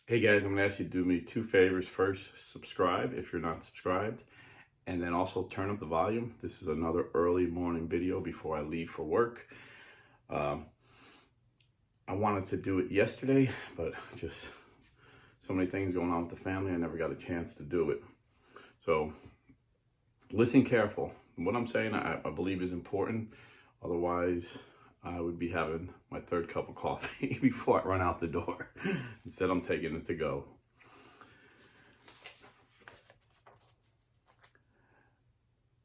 Hey guys, I'm gonna ask you to do me two favors. First, subscribe if you're not subscribed, and then also turn up the volume. This is another early morning video before I leave for work. Um, I wanted to do it yesterday, but just so many things going on with the family, I never got a chance to do it. So listen careful. What I'm saying, I believe is important. Otherwise, I would be having my third cup of coffee before I run out the door. Instead, I'm taking it to go.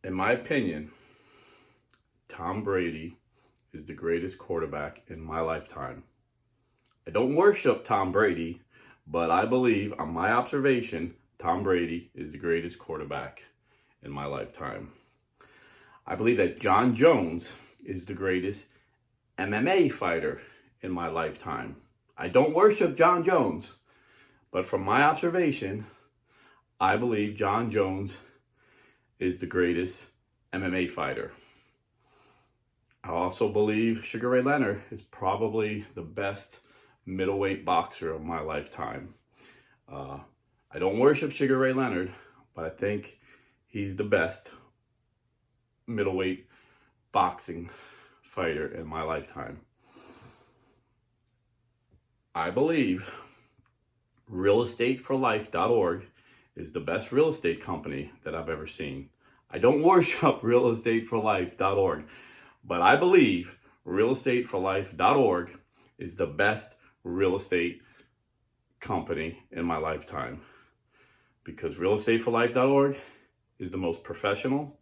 In my opinion, Tom Brady is the greatest quarterback in my lifetime. I don't worship Tom Brady, but I believe, on my observation, Tom Brady is the greatest quarterback in my lifetime. I believe that John Jones is the greatest MMA fighter in my lifetime. I don't worship John Jones, but from my observation, I believe John Jones is the greatest MMA fighter. I also believe Sugar Ray Leonard is probably the best middleweight boxer of my lifetime. I don't worship Sugar Ray Leonard, but I think he's the best middleweight boxing fighter in my lifetime. I believe realestateforlife.org is the best real estate company that I've ever seen. I don't worship realestateforlife.org, but I believe realestateforlife.org is the best real estate company in my lifetime, because realestateforlife.org is the most professional,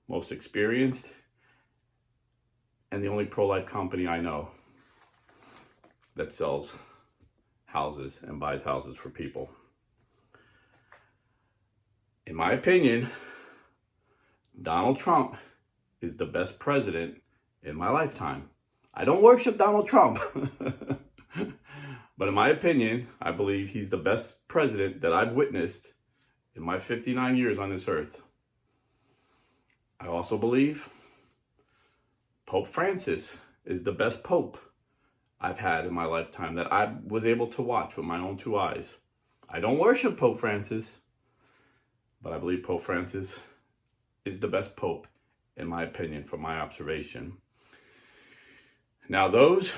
most experienced, and the only pro-life company I know that sells houses and buys houses for people. In my opinion, Donald Trump is the best president in my lifetime. I don't worship Donald Trump, but in my opinion, I believe he's the best president that I've witnessed in my 59 years on this earth. I also believe Pope Francis is the best pope I've had in my lifetime that I was able to watch with my own two eyes. I don't worship Pope Francis, but I believe Pope Francis is the best pope, in my opinion, from my observation. Now, those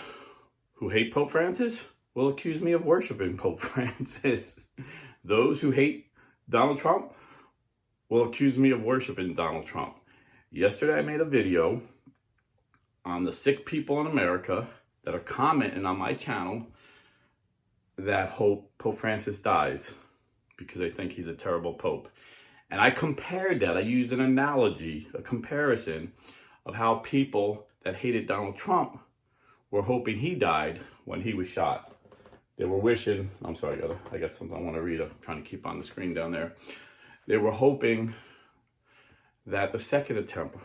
who hate Pope Francis will accuse me of worshiping Pope Francis. Those who hate Donald Trump will accuse me of worshiping Donald Trump. Yesterday, I made a video on the sick people in America that are commenting on my channel that hope Pope Francis dies because they think he's a terrible pope. And I compared that. I used an analogy, a comparison of how people that hated Donald Trump were hoping he died when he was shot. They were wishing, I'm sorry, I got something I want to read. I'm trying to keep on the screen down there. They were hoping that the second attempt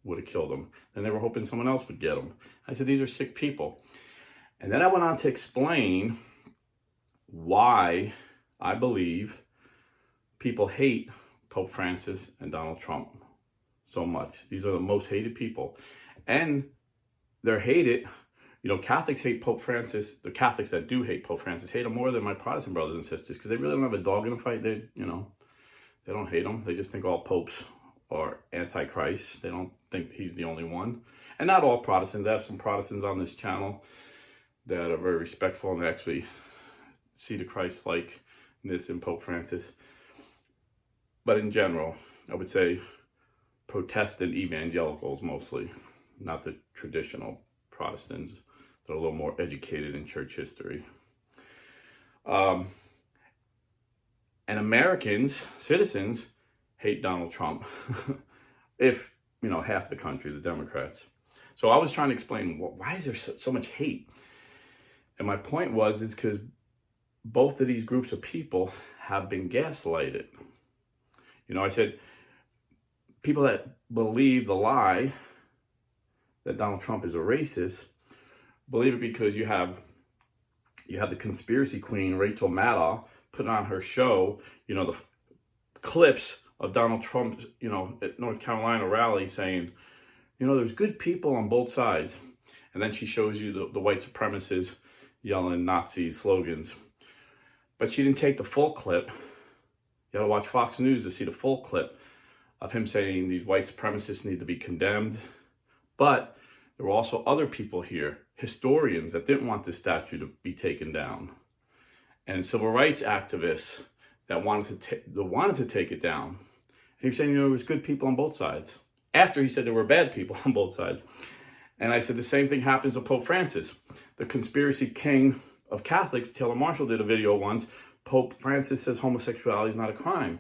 would have killed him. Then they were hoping someone else would get him. I said, these are sick people. And then I went on to explain why I believe people hate Pope Francis and Donald Trump so much. These are the most hated people. And they're hated, Catholics hate Pope Francis. The Catholics that do hate Pope Francis hate him more than my Protestant brothers and sisters, because they really don't have a dog in the fight. They don't hate him. They just think all popes are antichrist. They don't think he's the only one. And not all Protestants. I have some Protestants on this channel that are very respectful and actually see the Christ-likeness in Pope Francis. But in general, I would say Protestant evangelicals mostly, not the traditional Protestants that are a little more educated in church history. And Americans, citizens, hate Donald Trump. If, half the country, the Democrats. So I was trying to explain, why is there so much hate? And my point is because both of these groups of people have been gaslighted. I said, people that believe the lie that Donald Trump is a racist believe it because you have the conspiracy queen, Rachel Maddow, put on her show, the clips of Donald Trump, at North Carolina rally saying, there's good people on both sides. And then she shows you the white supremacists yelling Nazi slogans. But she didn't take the full clip. You gotta watch Fox News to see the full clip of him saying these white supremacists need to be condemned. But there were also other people here, historians, that didn't want this statue to be taken down, and civil rights activists that wanted to take it down. And he was saying, there was good people on both sides. After he said there were bad people on both sides. And I said the same thing happens to Pope Francis. The conspiracy king of Catholics, Taylor Marshall, did a video once. Pope Francis says homosexuality is not a crime.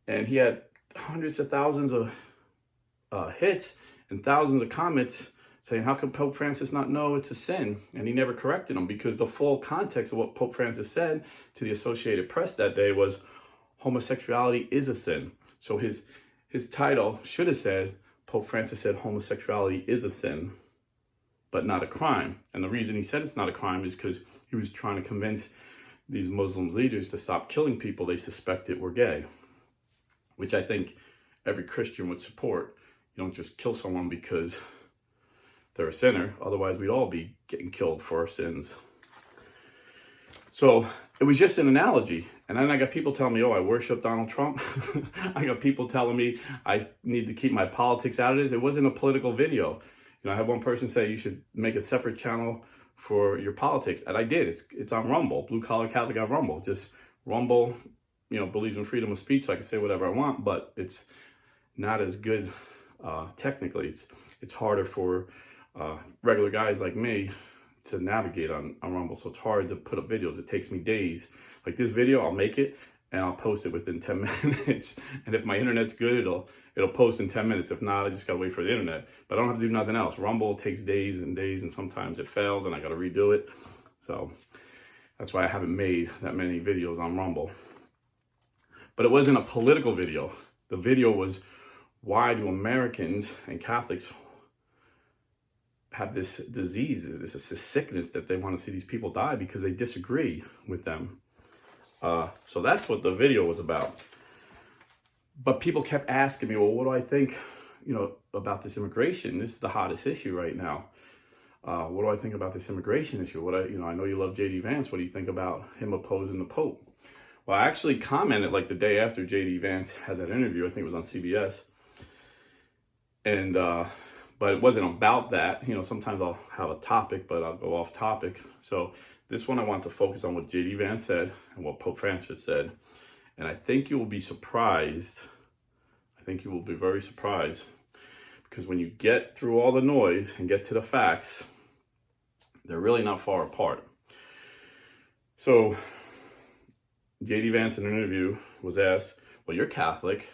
And he had hundreds of thousands of hits and thousands of comments saying, how could Pope Francis not know it's a sin? And he never corrected him, because the full context of what Pope Francis said to the Associated Press that day was homosexuality is a sin. So his title should have said, Pope Francis said homosexuality is a sin, but not a crime. And the reason he said it's not a crime is because he was trying to convince these Muslim leaders to stop killing people they suspected were gay, which I think every Christian would support. You don't just kill someone because they're a sinner. Otherwise, we'd all be getting killed for our sins. So it was just an analogy. And then I got people telling me, oh, I worship Donald Trump. I got people telling me I need to keep my politics out of this. It wasn't a political video. You know, I had one person say you should make a separate channel for your politics. And I did. It's on Rumble. Blue Collar Catholic on Rumble. Just Rumble, you know, believes in freedom of speech, so I can say whatever I want, but it's not as good technically. It's harder for regular guys like me to navigate on Rumble, so it's hard to put up videos. It takes me days. Like this video, I'll make it and I'll post it within 10 minutes. And if my internet's good, it'll post in 10 minutes. If not, I just gotta wait for the internet. But I don't have to do nothing else. Rumble takes days and days, and sometimes it fails and I gotta redo it. So that's why I haven't made that many videos on Rumble. But it wasn't a political video. The video was, why do Americans and Catholics have this disease, this sickness that they want to see these people die because they disagree with them. So that's what the video was about. But people kept asking me, well, what do I think, you know, about this immigration? This is the hottest issue right now. What do I think about this immigration issue? I know you love J.D. Vance. What do you think about him opposing the Pope? Well, I actually commented like the day after J.D. Vance had that interview. I think it was on CBS. And, but it wasn't about that. You know, sometimes I'll have a topic, but I'll go off topic. So this one I want to focus on what J.D. Vance said and what Pope Francis said. And I think you will be surprised. I think you will be very surprised, because when you get through all the noise and get to the facts, they're really not far apart. So J.D. Vance in an interview was asked, well, you're Catholic.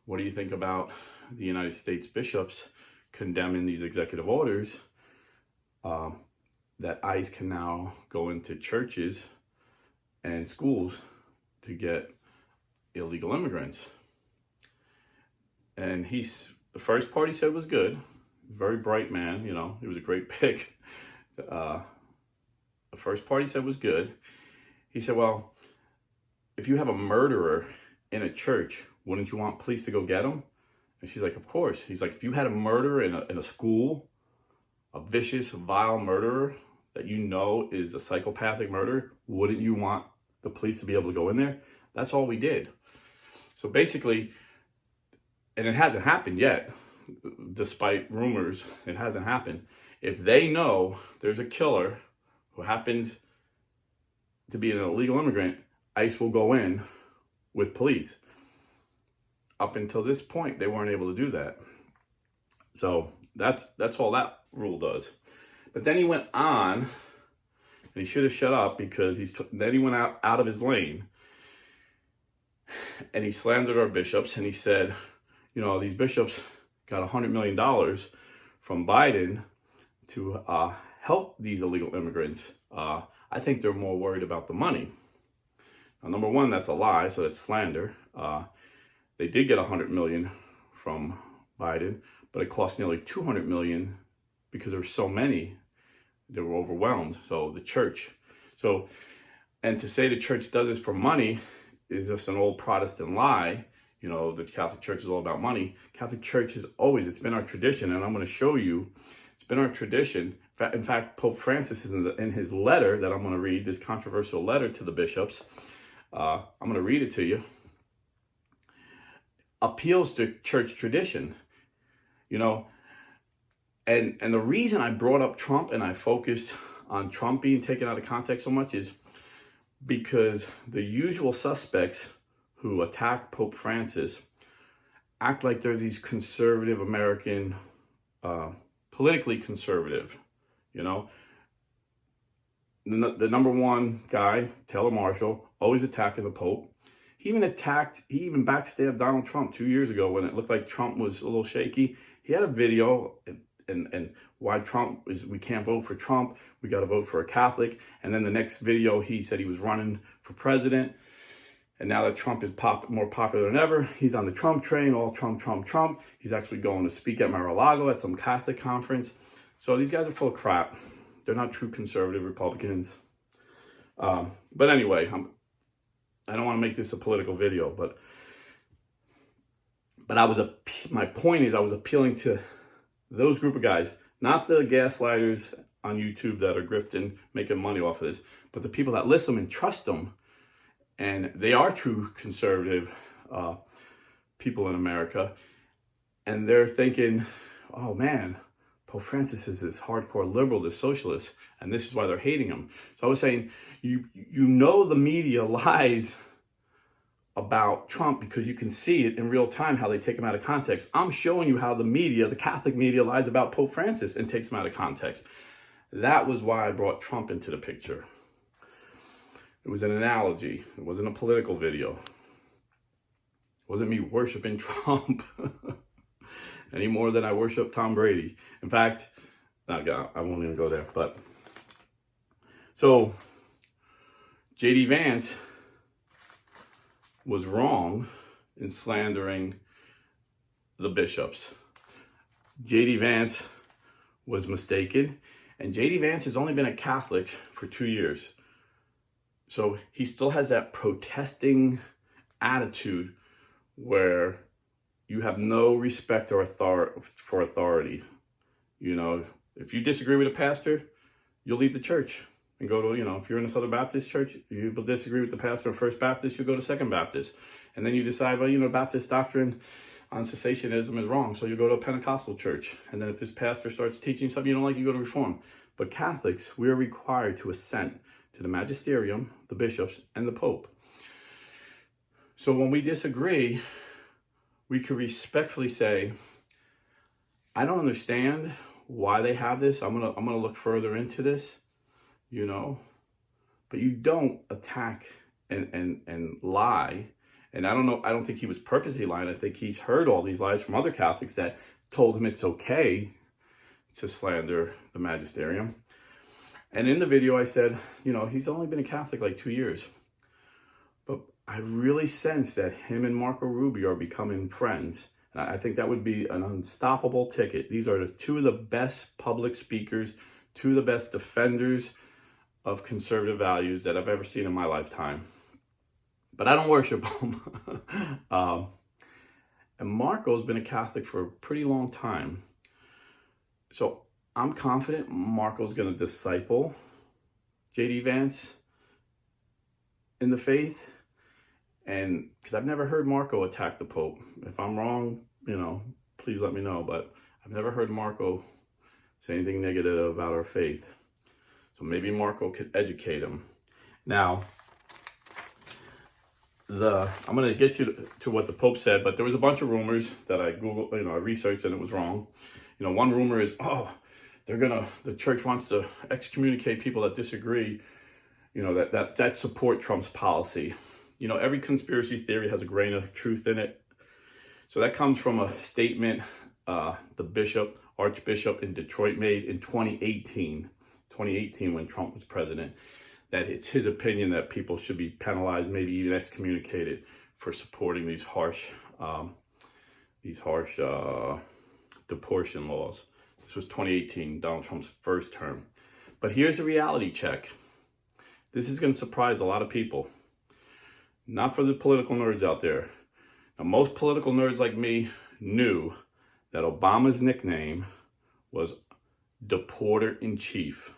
What do you think about the United States bishops condemning these executive orders that ICE can now go into churches and schools to get illegal immigrants? And the first part he said was good. Very bright man, you know, he was a great pick. The first part he said was good. He said, well, if you have a murderer in a church, wouldn't you want police to go get him? And she's like, of course. He's like, if you had a murderer in a school, a vicious, vile murderer that you know is a psychopathic murderer, wouldn't you want the police to be able to go in there? That's all we did. So basically, and it hasn't happened yet, despite rumors, it hasn't happened. If they know there's a killer who happens to be an illegal immigrant, ICE will go in with police. Up until this point, they weren't able to do that. So that's all that rule does. But then he went on, and he should have shut up, because then he went out of his lane, and he slandered our bishops, and he said, you know, these bishops got $100 million from Biden to help these illegal immigrants. I think they're more worried about the money. Now, number one, that's a lie, so that's slander. They did get $100 million from Biden, but it cost nearly $200 million because there were so many. They were overwhelmed. So the church. And to say the church does this for money is just an old Protestant lie. You know, the Catholic Church is all about money. Catholic Church is always, it's been our tradition, and I'm going to show you It's been our tradition. In fact, Pope Francis is in his letter that I'm going to read, this controversial letter to the bishops. I'm going to read it to you. Appeals to church tradition, you know. And the reason I brought up Trump and I focused on Trump being taken out of context so much is because the usual suspects who attack Pope Francis act like they're these conservative American, politically conservative, you know. The number one guy, Taylor Marshall, always attacking the Pope. He even backstabbed Donald Trump 2 years ago when it looked like Trump was a little shaky. He had a video and why Trump is, we can't vote for Trump, we got to vote for a Catholic. And then the next video, he said he was running for president. And now that Trump is more popular than ever, he's on the Trump train, all Trump, Trump, Trump. He's actually going to speak at Mar-a-Lago at some Catholic conference. So these guys are full of crap. They're not true conservative Republicans. But anyway, I don't want to make this a political video, but my point is I was appealing to those group of guys, not the gaslighters on YouTube that are grifting, making money off of this, but the people that listen and trust them. And they are true conservative people in America. And they're thinking, oh man, Pope Francis is this hardcore liberal, this socialist, and this is why they're hating him. So I was saying, you know the media lies about Trump because you can see it in real time how they take him out of context. I'm showing you how the media, the Catholic media, lies about Pope Francis and takes him out of context. That was why I brought Trump into the picture. It was an analogy. It wasn't a political video. It wasn't me worshiping Trump any more than I worship Tom Brady. In fact, I won't even go there. But so J.D. Vance was wrong in slandering the bishops. J.D. Vance was mistaken, and J.D. Vance has only been a Catholic for 2 years. So he still has that protesting attitude where you have no respect or for authority. You know, if you disagree with a pastor, you'll leave the church and go to, if you're in a Southern Baptist church, you disagree with the pastor of First Baptist, you'll go to Second Baptist. And then you decide, well, Baptist doctrine on cessationism is wrong, so you go to a Pentecostal church. And then if this pastor starts teaching something you don't like, you go to Reform. But Catholics, we are required to assent to the magisterium, the bishops, and the Pope. So when we disagree, we could respectfully say, I don't understand why they have this. I'm gonna look further into this, but you don't attack and lie. And I don't think he was purposely lying. I think he's heard all these lies from other Catholics that told him it's okay to slander the magisterium. And in the video I said, he's only been a Catholic like 2 years. But I really sense that him and Marco Rubio are becoming friends. And I think that would be an unstoppable ticket. These are two of the best public speakers, two of the best defenders of conservative values that I've ever seen in my lifetime. But I don't worship them. And Marco's been a Catholic for a pretty long time. So I'm confident Marco's going to disciple J.D. Vance in the faith. And because I've never heard Marco attack the Pope. If I'm wrong, please let me know. But I've never heard Marco say anything negative about our faith. So maybe Marco could educate him. Now, I'm going to get you to what the Pope said, but there was a bunch of rumors that I Googled, I researched, and it was wrong. One rumor is, the church wants to excommunicate people that disagree, that support Trump's policy. Every conspiracy theory has a grain of truth in it. So that comes from a statement the Archbishop in Detroit made in 2018 when Trump was president, that it's his opinion that people should be penalized, maybe even excommunicated for supporting these harsh deportation laws. This was 2018, Donald Trump's first term. But here's a reality check. This is going to surprise a lot of people. Not for the political nerds out there. Now, most political nerds like me knew that Obama's nickname was deporter-in-chief.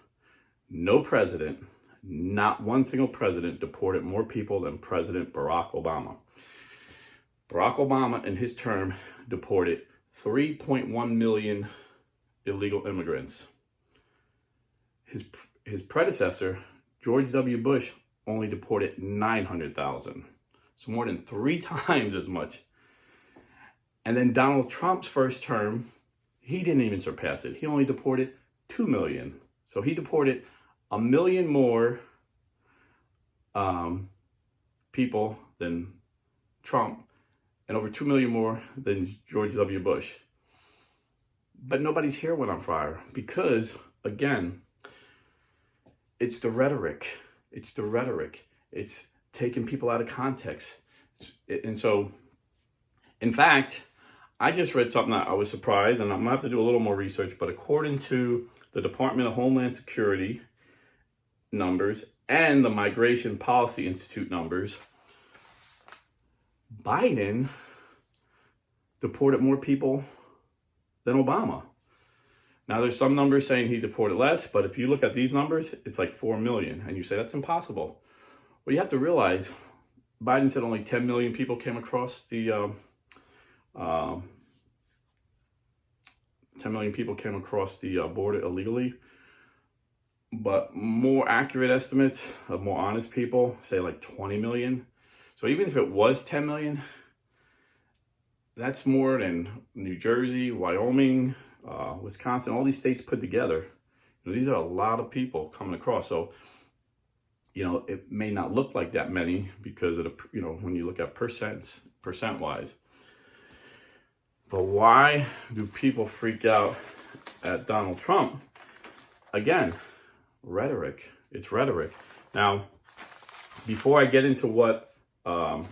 No president, not one single president, deported more people than President Barack Obama. Barack Obama, in his term, deported 3.1 million illegal immigrants. His predecessor, George W. Bush, only deported 900,000. So more than 3 times as much. And then Donald Trump's first term, he didn't even surpass it. He only deported 2 million. So he deported 1 million more people than Trump, and over 2 million more than George W. Bush. But nobody's hair went on fire because, again, it's the rhetoric. It's the rhetoric. It's taking people out of context. And so, in fact, I just read something that I was surprised, and I'm going to have to do a little more research, but according to the Department of Homeland Security numbers and the Migration Policy Institute numbers, Biden deported more people than Obama. Now, there's some numbers saying he deported less, but if you look at these numbers, it's like 4 million, and you say that's impossible. Well, you have to realize Biden said only 10 million people came across the 10 million people came across the border illegally. But more accurate estimates of more honest people say like 20 million. So even if it was 10 million, that's more than New Jersey, Wyoming, Wisconsin, all these states put together. These are a lot of people coming across. So, it may not look like that many because of the, when you look at percent wise. But why do people freak out at Donald Trump? Again, rhetoric. It's rhetoric. Now, before I get into what Pope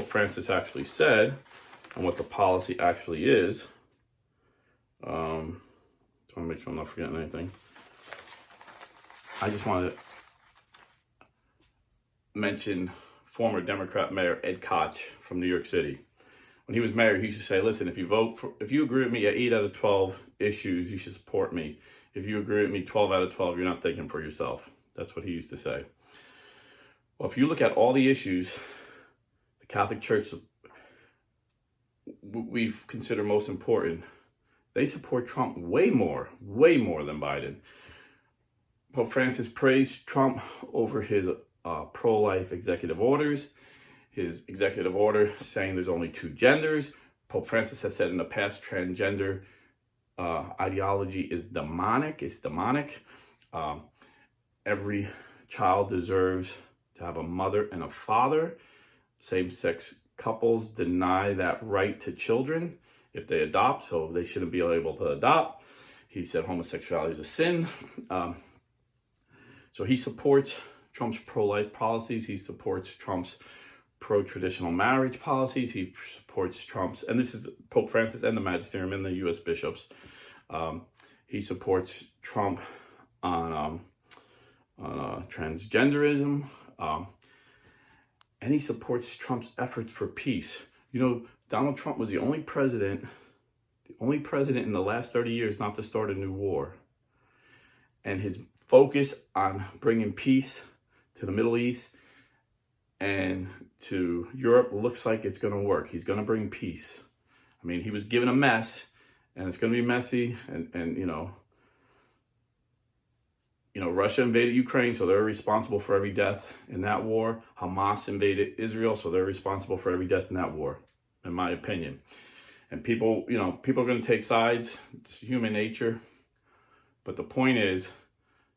Francis actually said and what the policy actually is, just want to make sure I'm not forgetting anything. I just want to mention former Democrat Mayor Ed Koch from New York City. When he was mayor, he used to say, listen, if you agree with me at 8 out of 12 issues, you should support me. If you agree with me 12 out of 12, you're not thinking for yourself. That's what he used to say. Well, if you look at all the issues the Catholic Church we consider most important, they support Trump way more than Biden. Pope Francis praised Trump over his pro-life executive orders. His executive order saying there's only 2 genders. Pope Francis has said in the past, transgender ideology is demonic. It's demonic. Every child deserves to have a mother and a father. Same-sex couples deny that right to children if they adopt, so they shouldn't be able to adopt. He said homosexuality is a sin. So he supports Trump's pro-life policies. He supports Trump's pro-traditional marriage policies. He supports Trump's, and this is Pope Francis and the magisterium and the U.S. bishops. He supports Trump on transgenderism, and he supports Trump's efforts for peace. Donald Trump was the only president in the last 30 years not to start a new war. And his focus on bringing peace to the Middle East and to Europe looks like it's going to work. He's going to bring peace. I mean, he was given a mess, and it's going to be messy. And Russia invaded Ukraine, so they're responsible for every death in that war. Hamas invaded Israel, so they're responsible for every death in that war, in my opinion. And people are going to take sides. It's human nature. But the point is,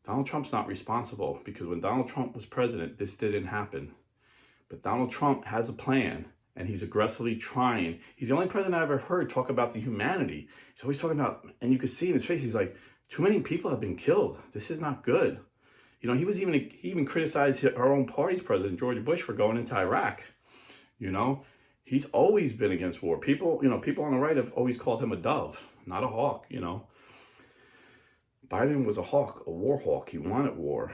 Donald Trump's not responsible, because when Donald Trump was president, this didn't happen. But Donald Trump has a plan, and he's aggressively trying. He's the only president I ever heard talk about the humanity. He's always talking about, and you could see in his face, he's like, too many people have been killed. This is not good. He even criticized our own party's president, George Bush, for going into Iraq. He's always been against war. People on the right have always called him a dove, not a hawk, Biden was a hawk, a war hawk. He wanted war.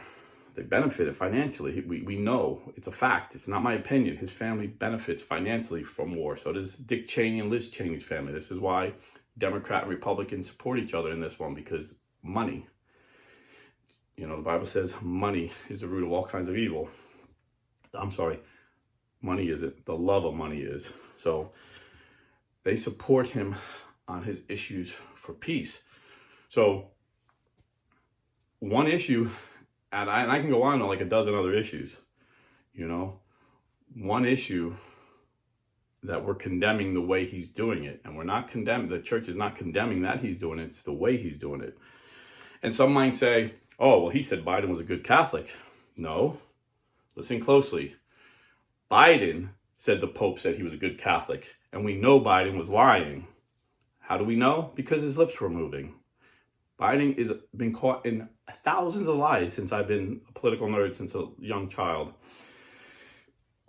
They benefited financially. We know. It's a fact. It's not my opinion. His family benefits financially from war. So does Dick Cheney and Liz Cheney's family. This is why Democrat and Republican support each other in this one because money. You know, the Bible says money is the root of all kinds of evil. I'm sorry, money isn't. The love of money is. So they support him on his issues for peace. So one issue, and I can go on to like a dozen other issues, you know, one issue that we're condemning the way he's doing it. And we're not condemning, the church is not condemning that he's doing it, it's the way he's doing it. And some might say, oh, well, he said Biden was a good Catholic. No, listen closely. Biden said the Pope said he was a good Catholic, and we know Biden was lying. How do we know? Because his lips were moving. Biden has been caught in thousands of lies since I've been a political nerd since a young child.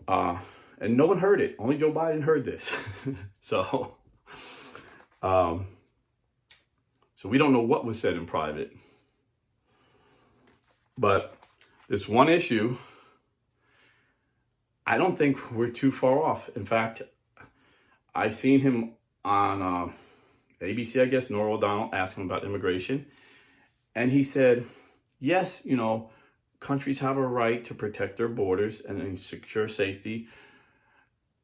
And no one heard it. Only Joe Biden heard this. So we don't know what was said in private. But this one issue, I don't think we're too far off. In fact, I seen him on ABC, I guess, Norah O'Donnell, asking him about immigration. And he said, yes, you know, countries have a right to protect their borders and secure safety.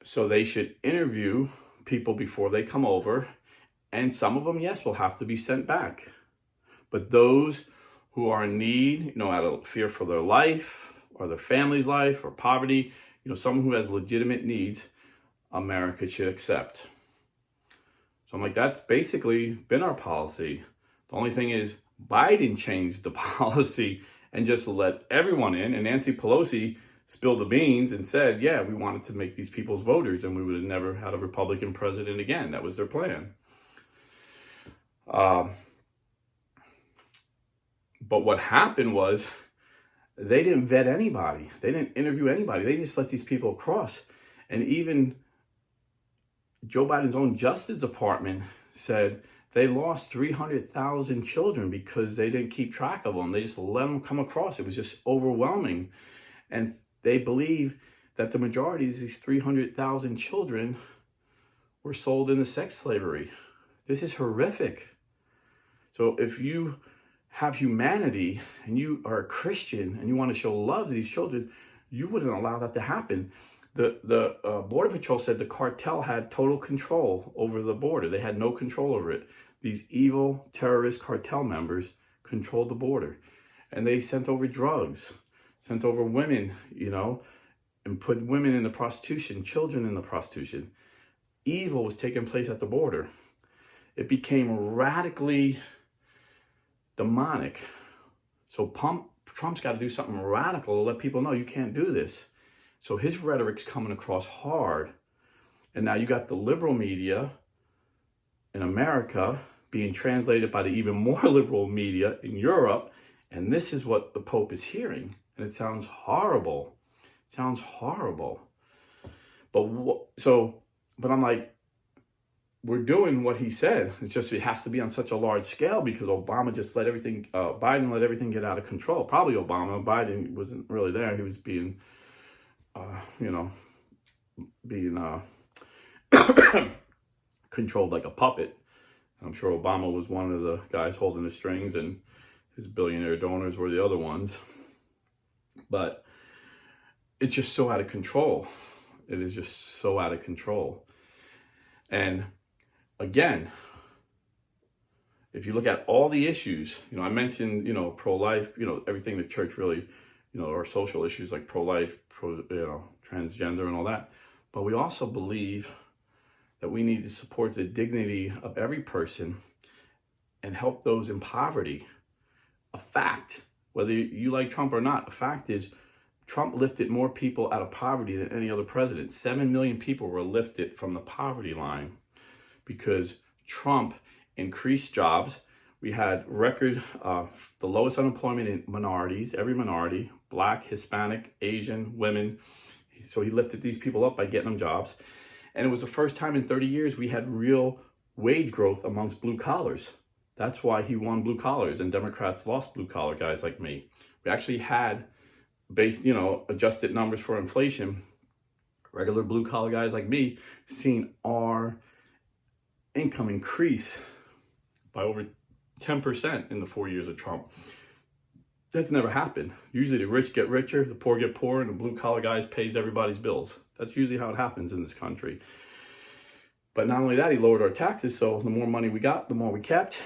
So they should interview people before they come over. And some of them, yes, will have to be sent back. But those who are in need, you know, out of fear for their life or their family's life or poverty, you know, someone who has legitimate needs, America should accept. So I'm like, that's basically been our policy. The only thing is Biden changed the policy and just let everyone in. And Nancy Pelosi spilled the beans and said, yeah, we wanted to make these people's voters and we would have never had a Republican president again. That was their plan. But what happened was they didn't vet anybody. They didn't interview anybody. They just let these people across. And even Joe Biden's own Justice Department said they lost 300,000 children because they didn't keep track of them. They just let them come across. It was just overwhelming. And they believe that the majority of these 300,000 children were sold into sex slavery. This is horrific. So if you have humanity and you are a Christian and you want to show love to these children, you wouldn't allow that to happen. The Border Patrol said the cartel had total control over the border. They had no control over it. These evil terrorist cartel members controlled the border. And they sent over drugs, sent over women, you know, and put women into prostitution, children into prostitution. Evil was taking place at the border. It became radically demonic. So Trump's got to do something radical to let people know you can't do this. So his rhetoric's coming across hard. And now you got the liberal media in America being translated by the even more liberal media in Europe. And this is what the Pope is hearing. And it sounds horrible. It sounds horrible. But I'm like, we're doing what he said. It's just, it has to be on such a large scale because Obama just let everything, Biden let everything get out of control. Probably Obama. Biden wasn't really there. He was being, controlled like a puppet. I'm sure Obama was one of the guys holding the strings and his billionaire donors were the other ones. But it's just so out of control. It is just so out of control. And again, if you look at all the issues, you know, I mentioned, you know, pro-life, you know, everything the church really, you know, or social issues like pro-life, transgender and all that. But we also believe that we need to support the dignity of every person and help those in poverty. A fact, whether you like Trump or not, a fact is Trump lifted more people out of poverty than any other president. 7 million people were lifted from the poverty line because Trump increased jobs. We had record, the lowest unemployment in minorities, every minority, Black, Hispanic, Asian, women. So he lifted these people up by getting them jobs. And it was the first time in 30 years we had real wage growth amongst blue collars. That's why he won blue collars and Democrats lost blue collar guys like me. We actually had adjusted numbers for inflation, regular blue collar guys like me seeing our income increase by over 10% in the 4 years of Trump. That's never happened. Usually the rich get richer, the poor get poorer, and the blue collar guys pays everybody's bills. That's usually how it happens in this country. But not only that, he lowered our taxes, so the more money we got, the more we kept.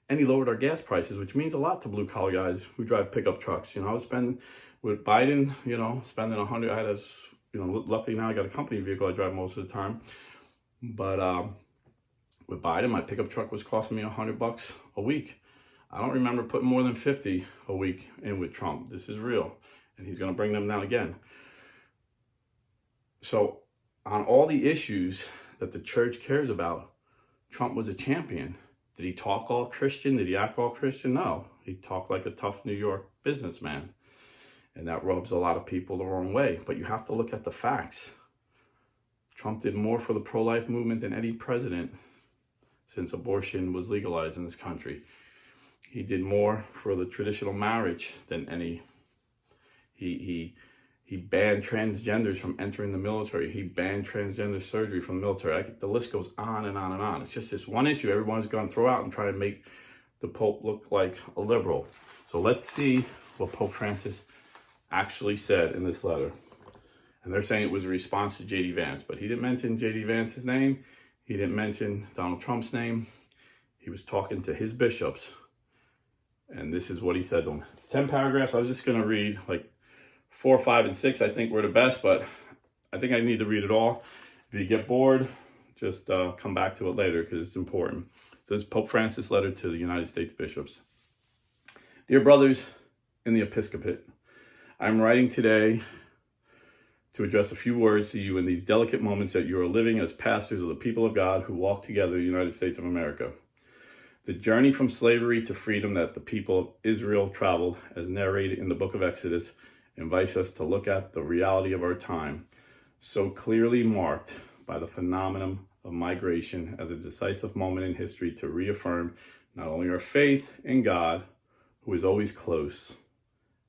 And he lowered our gas prices, which means a lot to blue collar guys who drive pickup trucks. I was spending, with Biden, spending 100, I had luckily now I got a company vehicle I drive most of the time. But with Biden, my pickup truck was costing me $100 a week. I don't remember putting more than 50 a week in with Trump. This is real. And he's going to bring them down again. So on all the issues that the church cares about, Trump was a champion. Did he talk all Christian? Did he act all Christian? No. He talked like a tough New York businessman. And that rubs a lot of people the wrong way. But you have to look at the facts. Trump did more for the pro-life movement than any president since abortion was legalized in this country. He did more for the traditional marriage than any. He banned transgenders from entering the military. He banned transgender surgery from the military. The list goes on and on and on. It's just this one issue everyone's going to throw out and try to make the Pope look like a liberal. So let's see what Pope Francis actually said in this letter. And they're saying it was a response to J.D. Vance, but he didn't mention J.D. Vance's name. He didn't mention Donald Trump's name. He was talking to his bishops. And this is what he said to them. It's 10 paragraphs. I was just going to read like 4, 5, and 6. I think were the best, but I think I need to read it all. If you get bored, just come back to it later because it's important. So this is Pope Francis' letter to the United States bishops. Dear brothers in the episcopate, I'm writing today to address a few words to you in these delicate moments that you are living as pastors of the people of God who walk together in the United States of America. The journey from slavery to freedom that the people of Israel traveled, as narrated in the book of Exodus, invites us to look at the reality of our time, so clearly marked by the phenomenon of migration as a decisive moment in history to reaffirm not only our faith in God, who is always close,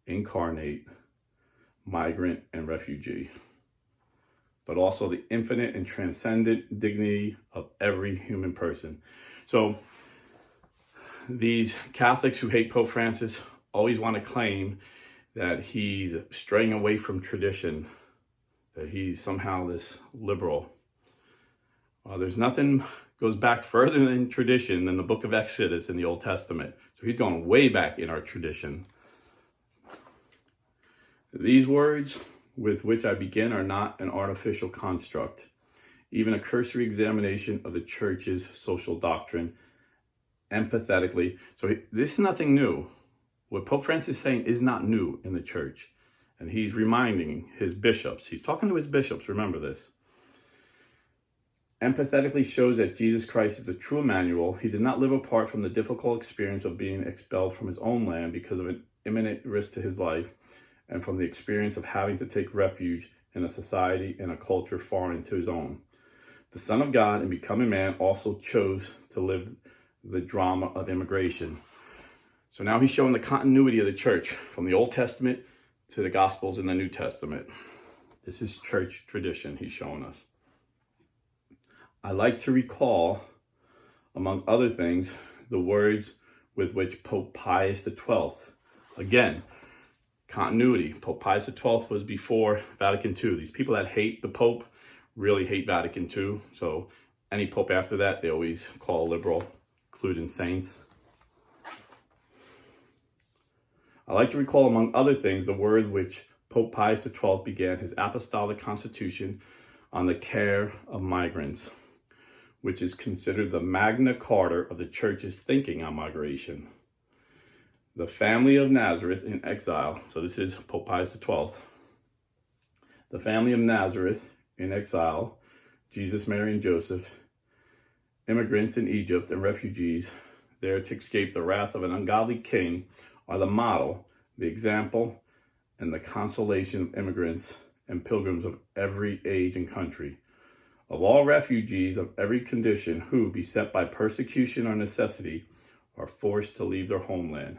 incarnate, migrant, and refugee, but also the infinite and transcendent dignity of every human person. So these Catholics who hate Pope Francis always want to claim that he's straying away from tradition, that he's somehow this liberal. There's nothing goes back further than tradition than the book of Exodus in the Old Testament. So he's going way back in our tradition. These words with which I begin are not an artificial construct, even a cursory examination of the church's social doctrine empathetically. So this is nothing new. What Pope Francis is saying is not new in the church. And he's reminding his bishops. He's talking to his bishops, remember this. Empathetically shows that Jesus Christ is a true Emmanuel. He did not live apart from the difficult experience of being expelled from his own land because of an imminent risk to his life, and from the experience of having to take refuge in a society and a culture foreign to his own. The Son of God, in becoming man, also chose to live the drama of immigration. So now he's showing the continuity of the church from the Old Testament to the Gospels in the New Testament. This is church tradition he's showing us. I like to recall, among other things, the words with which Pope Pius XII, again, continuity. Pope Pius XII was before Vatican II. These people that hate the Pope really hate Vatican II. So any Pope after that, they always call liberal, including saints. I like to recall, among other things, the word which Pope Pius XII began his apostolic constitution on the care of migrants, which is considered the Magna Carta of the Church's thinking on migration. The family of Nazareth in exile, so this is Pope Pius XII. The family of Nazareth in exile, Jesus, Mary, and Joseph, immigrants in Egypt and refugees there to escape the wrath of an ungodly king, are the model, the example, and the consolation of immigrants and pilgrims of every age and country, of all refugees of every condition who, beset by persecution or necessity, are forced to leave their homeland,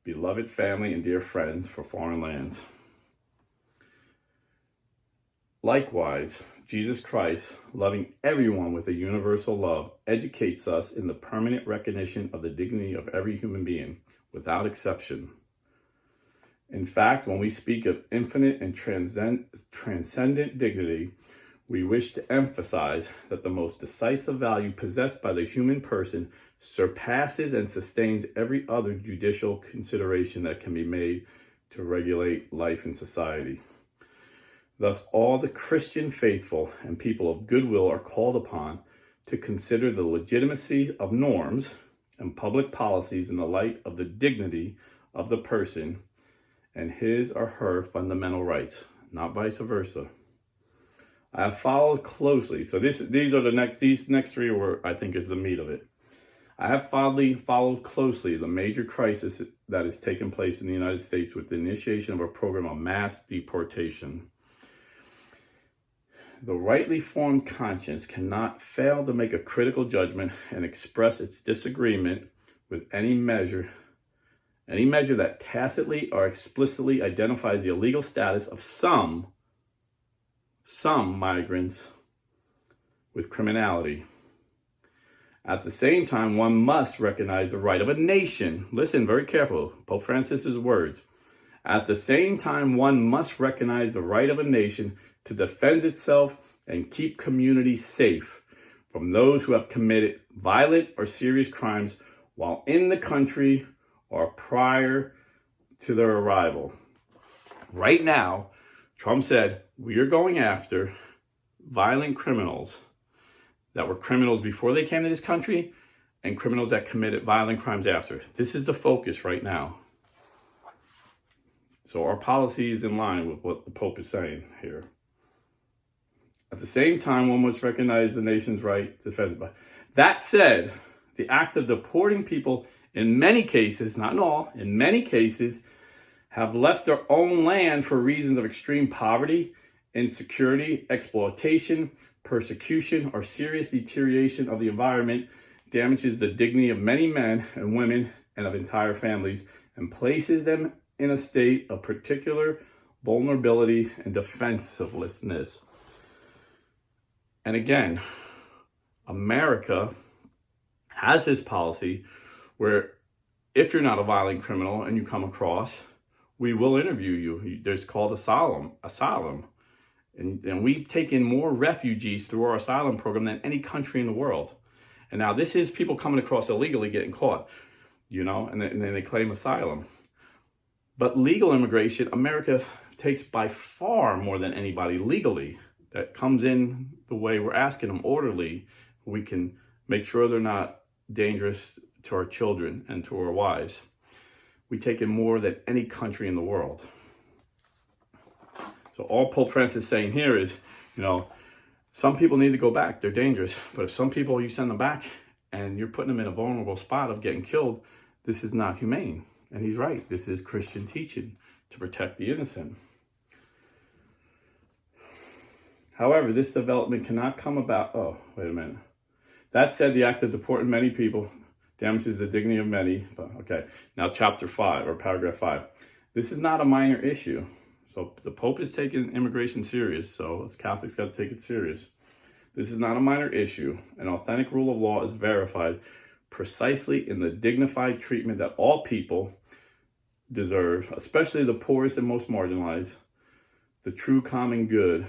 beloved family and dear friends for foreign lands. Likewise, Jesus Christ, loving everyone with a universal love, educates us in the permanent recognition of the dignity of every human being, without exception. In fact, when we speak of infinite and transcendent dignity, we wish to emphasize that the most decisive value possessed by the human person surpasses and sustains every other judicial consideration that can be made to regulate life in society. Thus, all the Christian faithful and people of goodwill are called upon to consider the legitimacy of norms and public policies in the light of the dignity of the person and his or her fundamental rights, not vice versa. I have followed closely. So these next three were, I think, is the meat of it. I have followed closely the major crisis that has taken place in the United States with the initiation of a program of mass deportation. The rightly formed conscience cannot fail to make a critical judgment and express its disagreement with any measure that tacitly or explicitly identifies the illegal status of some migrants with criminality. At the same time, one must recognize the right of a nation. Listen very carefully, Pope Francis's words. At the same time, one must recognize the right of a nation to defend itself and keep communities safe from those who have committed violent or serious crimes while in the country or prior to their arrival. Right now, Trump said, we are going after violent criminals that were criminals before they came to this country and criminals that committed violent crimes after. This is the focus right now. So our policy is in line with what the Pope is saying here. At the same time, one must recognize the nation's right to defend it. That said, the act of deporting people in many cases, not in all, in many cases, have left their own land for reasons of extreme poverty, insecurity, exploitation, persecution, or serious deterioration of the environment, damages the dignity of many men and women and of entire families, and places them in a state of particular vulnerability and defenselessness. And again, America has this policy where if you're not a violent criminal and you come across, we will interview you. There's called asylum. And we've taken more refugees through our asylum program than any country in the world. And now this is people coming across illegally getting caught, and then they claim asylum. But legal immigration, America takes by far more than anybody legally that comes in the way we're asking them, orderly. We can make sure they're not dangerous to our children and to our wives. We take in more than any country in the world. So all Pope Francis is saying here is, some people need to go back. They're dangerous. But if some people, you send them back and you're putting them in a vulnerable spot of getting killed, this is not humane. And he's right. This is Christian teaching to protect the innocent. However, this development cannot come about. Oh, wait a minute. That said, the act of deporting many people damages the dignity of many. Okay, now chapter 5 or paragraph 5. This is not a minor issue. So the Pope is taking immigration serious. So us Catholics got to take it serious. This is not a minor issue. An authentic rule of law is verified precisely in the dignified treatment that all people deserve, especially the poorest and most marginalized. The true common good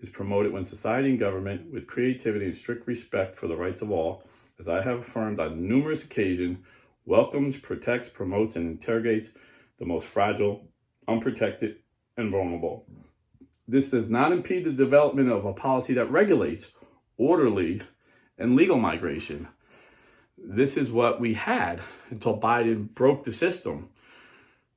is promoted when society and government, with creativity and strict respect for the rights of all, as I have affirmed on numerous occasions, welcomes, protects, promotes, and interrogates the most fragile, unprotected, and vulnerable. This does not impede the development of a policy that regulates orderly and legal migration. This is what we had until Biden broke the system.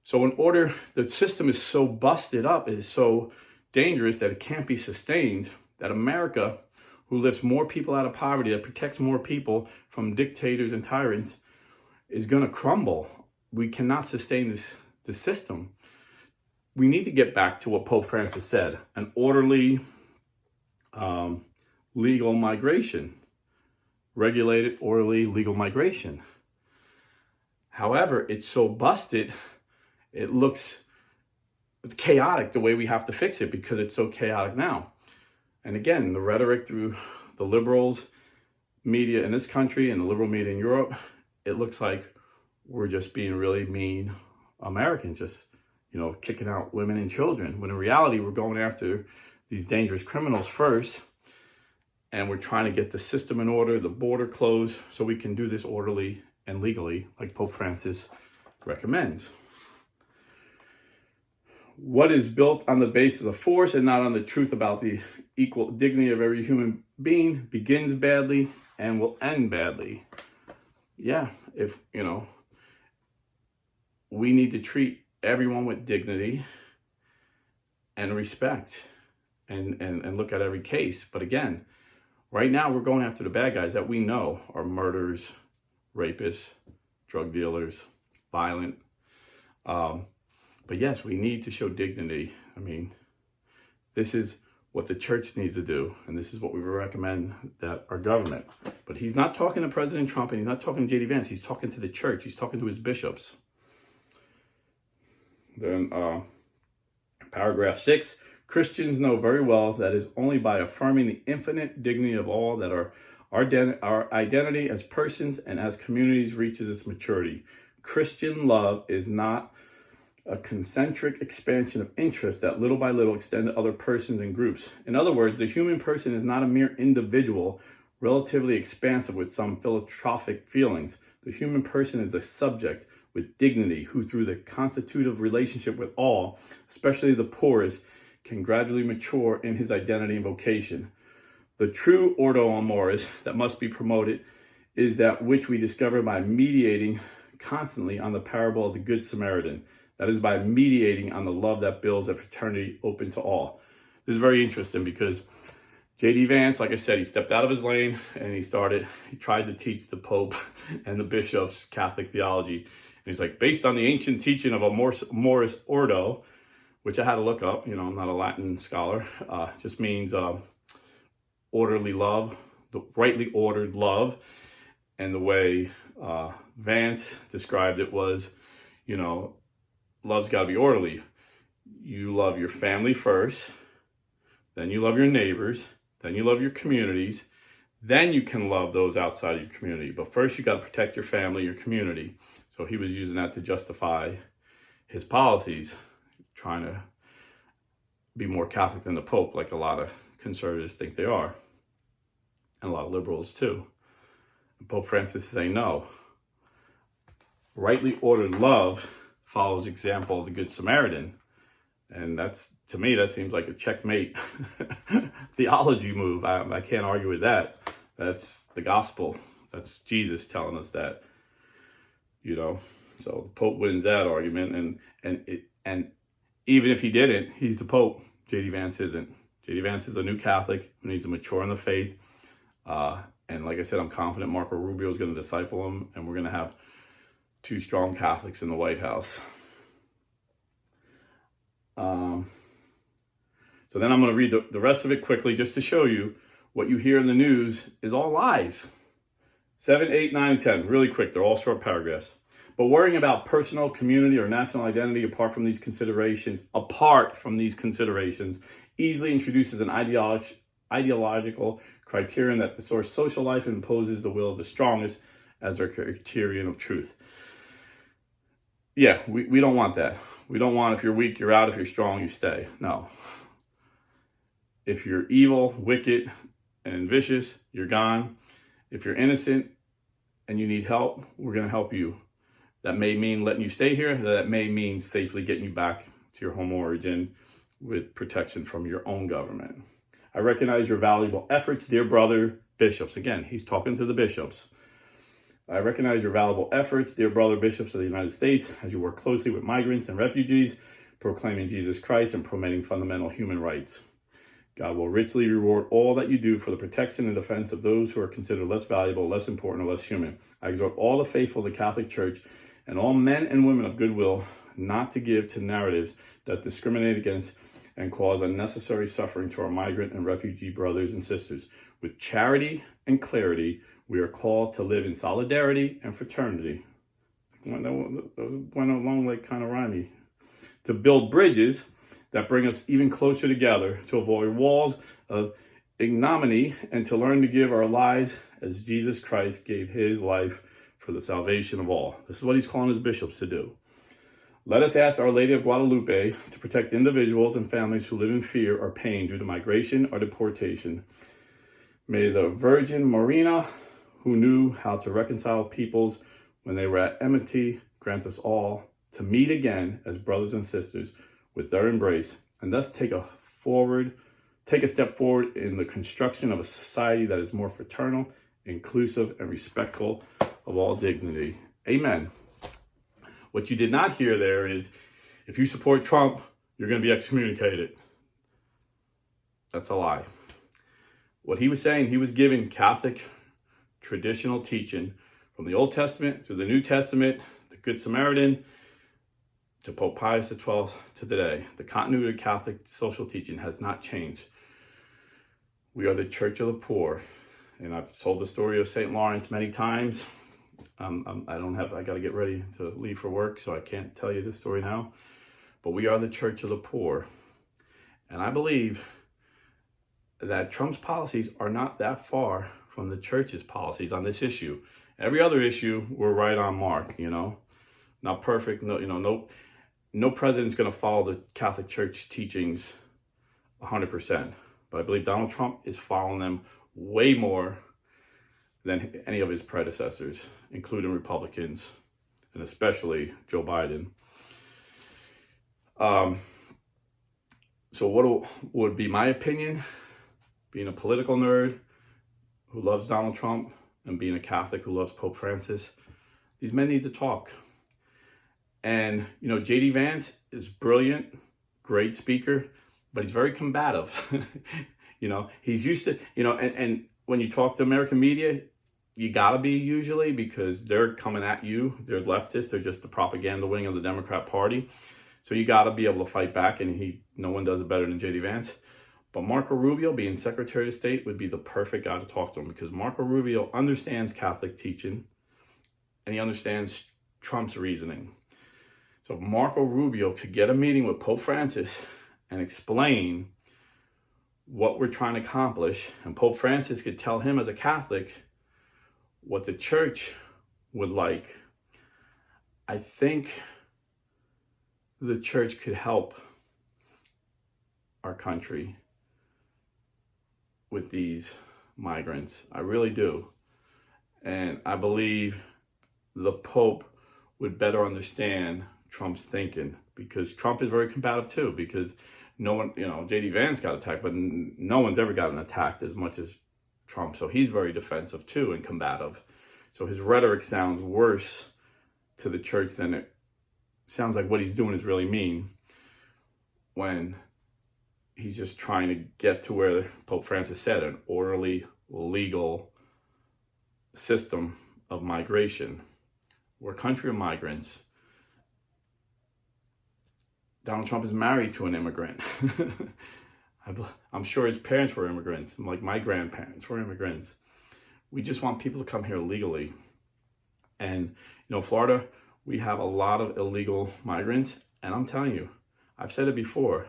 So the system is so busted up, it is so dangerous that it can't be sustained, that America, who lifts more people out of poverty, that protects more people from dictators and tyrants, is going to crumble. We cannot sustain this system. We need to get back to what Pope Francis said, an orderly, legal migration, regulated, orderly, legal migration. However, it's so busted, it looks chaotic the way we have to fix it because it's so chaotic now. And again, the rhetoric through the liberals media in this country and the liberal media in Europe, it looks like we're just being really mean Americans, just, kicking out women and children. When in reality, we're going after these dangerous criminals first, and we're trying to get the system in order, the border closed, so we can do this orderly and legally, like Pope Francis recommends. What is built on the basis of force and not on the truth about the equal dignity of every human being begins badly and will end badly. Yeah, if, we need to treat everyone with dignity and respect and look at every case. But again, right now we're going after the bad guys that we know are murderers, rapists, drug dealers, violent. But yes, we need to show dignity. I mean, this is what the church needs to do, and this is what we recommend that our government. But he's not talking to President Trump, and he's not talking to J.D. Vance. He's talking to the church. He's talking to his bishops. Then paragraph 6, Christians know very well that it is only by affirming the infinite dignity of all that our identity as persons and as communities reaches its maturity. Christian love is not a concentric expansion of interests that little by little extend to other persons and groups. In other words, the human person is not a mere individual, relatively expansive with some philanthropic feelings. The human person is a subject with dignity who, through the constitutive relationship with all, especially the poorest, can gradually mature in his identity and vocation. The true ordo amoris that must be promoted is that which we discover by meditating constantly on the parable of the Good Samaritan. That is by meditating on the love that builds a fraternity open to all. This is very interesting because J.D. Vance, like I said, he stepped out of his lane and he tried to teach the Pope and the bishops Catholic theology. And he's like, based on the ancient teaching of amoris ordo, which I had to look up, I'm not a Latin scholar, just means orderly love, the rightly ordered love. And the way Vance described it was, love's got to be orderly. You love your family first, then you love your neighbors, then you love your communities, then you can love those outside of your community. But first you got to protect your family, your community. So he was using that to justify his policies, trying to be more Catholic than the Pope, like a lot of conservatives think they are, and a lot of liberals too. And Pope Francis is saying no. Rightly ordered love follows example of the Good Samaritan. And to me, that seems like a checkmate theology move. I can't argue with that. That's the gospel. That's Jesus telling us that, So the Pope wins that argument. And even if he didn't, he's the Pope. J.D. Vance isn't. J.D. Vance is a new Catholic who needs to mature in the faith. And like I said, I'm confident Marco Rubio is going to disciple him, and we're going to have 2 strong Catholics in the White House. So then I'm going to read the rest of it quickly just to show you what you hear in the news is all lies. 7, 8, 9, and 10, really quick. They're all short paragraphs. But worrying about personal, community, or national identity apart from these considerations, easily introduces an ideological criterion that distorts social life and imposes the will of the strongest as their criterion of truth. Yeah, we don't want that. We don't want if you're weak, you're out. If you're strong, you stay. No. If you're evil, wicked, and vicious, you're gone. If you're innocent and you need help, we're going to help you. That may mean letting you stay here. That may mean safely getting you back to your home origin with protection from your own government. I recognize your valuable efforts, dear brother bishops. Again, he's talking to the bishops. I recognize your valuable efforts, dear brother bishops of the United States, as you work closely with migrants and refugees, proclaiming Jesus Christ and promoting fundamental human rights. God will richly reward all that you do for the protection and defense of those who are considered less valuable, less important, or less human. I exhort all the faithful of the Catholic Church and all men and women of goodwill not to give to narratives that discriminate against and cause unnecessary suffering to our migrant and refugee brothers and sisters. With charity and clarity, we are called to live in solidarity and fraternity. Went along like kind of rhymey. To build bridges that bring us even closer together, to avoid walls of ignominy and to learn to give our lives as Jesus Christ gave his life for the salvation of all. This is what he's calling his bishops to do. Let us ask Our Lady of Guadalupe to protect individuals and families who live in fear or pain due to migration or deportation. May the Virgin Marina, who knew how to reconcile peoples when they were at enmity, grant us all to meet again as brothers and sisters with their embrace, and thus take a step forward in the construction of a society that is more fraternal, inclusive, and respectful of all dignity. Amen. What you did not hear there is, if you support Trump, you're going to be excommunicated. That's a lie. What he was saying, he was giving Catholic traditional teaching from the Old Testament to the New Testament, the Good Samaritan, to Pope Pius XII to today. The continuity of Catholic social teaching has not changed. We are the Church of the Poor. And I've told the story of St. Lawrence many times. I got to get ready to leave for work, so I can't tell you this story now. But we are the Church of the Poor. And I believe that Trump's policies are not that far from the church's policies on this issue. Every other issue, we're right on mark, Not perfect, no president's going to follow the Catholic Church teachings 100%. But I believe Donald Trump is following them way more than any of his predecessors, including Republicans, and especially Joe Biden. So what would be my opinion, being a political nerd who loves Donald Trump and being a Catholic who loves Pope Francis? These men need to talk. And, J.D. Vance is brilliant, great speaker, but he's very combative. He's used to, and when you talk to American media, you gotta be usually, because they're coming at you. They're leftists. They're just the propaganda wing of the Democrat Party. So you gotta be able to fight back, and no one does it better than J.D. Vance. But Marco Rubio, being Secretary of State, would be the perfect guy to talk to him, because Marco Rubio understands Catholic teaching, and he understands Trump's reasoning. So Marco Rubio could get a meeting with Pope Francis and explain what we're trying to accomplish, and Pope Francis could tell him as a Catholic what the church would like. I think the church could help our country with these migrants. I really do. And I believe the Pope would better understand Trump's thinking, because Trump is very combative too, because no one, J.D. Vance got attacked, but no one's ever gotten attacked as much as Trump. So he's very defensive too and combative. So his rhetoric sounds worse to the church than it sounds like what he's doing is really mean, when he's just trying to get to where Pope Francis said, an orderly, legal system of migration. We're a country of migrants. Donald Trump is married to an immigrant. I'm sure his parents were immigrants, like my grandparents were immigrants. We just want people to come here legally. And, Florida, we have a lot of illegal migrants. And I'm telling you, I've said it before,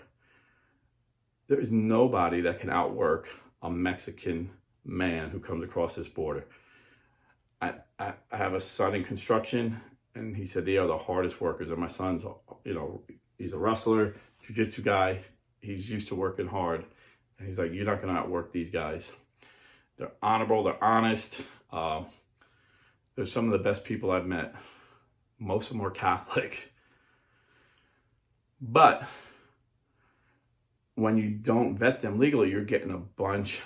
there is nobody that can outwork a Mexican man who comes across this border. I have a son in construction, and he said they are the hardest workers. And my son's, he's a wrestler, jiu-jitsu guy. He's used to working hard. And he's like, you're not going to outwork these guys. They're honorable. They're honest. They're some of the best people I've met. Most of them are Catholic. But when you don't vet them legally, you're getting a bunch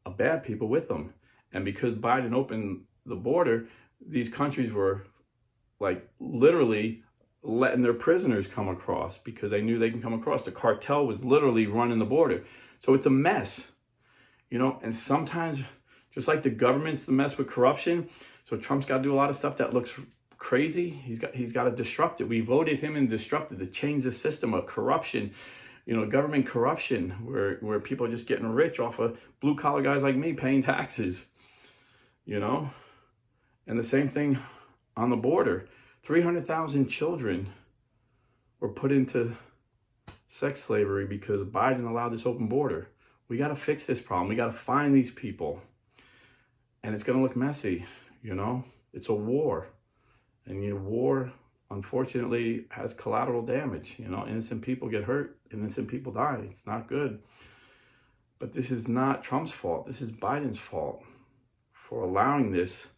of bad people with them. And because Biden opened the border, these countries were like literally letting their prisoners come across because they knew they can come across. The cartel was literally running the border. So it's a mess, and sometimes, just like the government's the mess with corruption, so Trump's got to do a lot of stuff that looks crazy. He's got to disrupt it. We voted him and disrupted to change the system of corruption, government corruption, where people are just getting rich off of blue collar guys like me paying taxes, and the same thing on the border. 300,000 children were put into sex slavery because Biden allowed this open border. We got to fix this problem. We got to find these people. And it's going to look messy, you know? It's a war. And war, unfortunately, has collateral damage. You know, innocent people get hurt. Innocent people die. It's not good. But this is not Trump's fault. This is Biden's fault for allowing this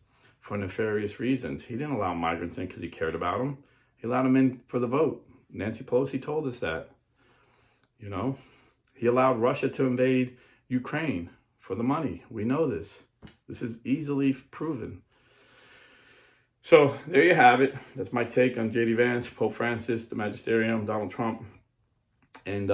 for nefarious reasons. He didn't allow migrants in because he cared about them. He allowed them in for the vote. Nancy Pelosi told us that. You know, he allowed Russia to invade Ukraine for the money. We know this. This is easily proven. So there you have it. That's my take on J.D. Vance, Pope Francis, the Magisterium, Donald Trump. And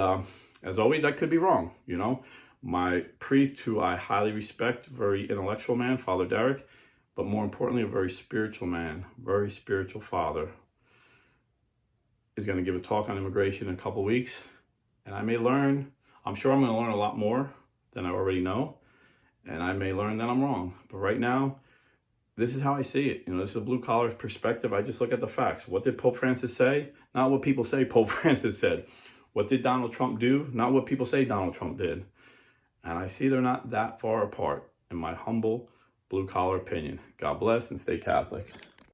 as always, I could be wrong. You know, my priest, who I highly respect, very intellectual man, Father Derek, but more importantly, a very spiritual man, very spiritual father, is going to give a talk on immigration in a couple weeks. And I may learn, I'm sure I'm going to learn a lot more than I already know. And I may learn that I'm wrong. But right now, this is how I see it. You know, this is a blue-collar perspective. I just look at the facts. What did Pope Francis say? Not what people say Pope Francis said. What did Donald Trump do? Not what people say Donald Trump did. And I see they're not that far apart, in my humble blue-collar opinion. God bless and stay Catholic.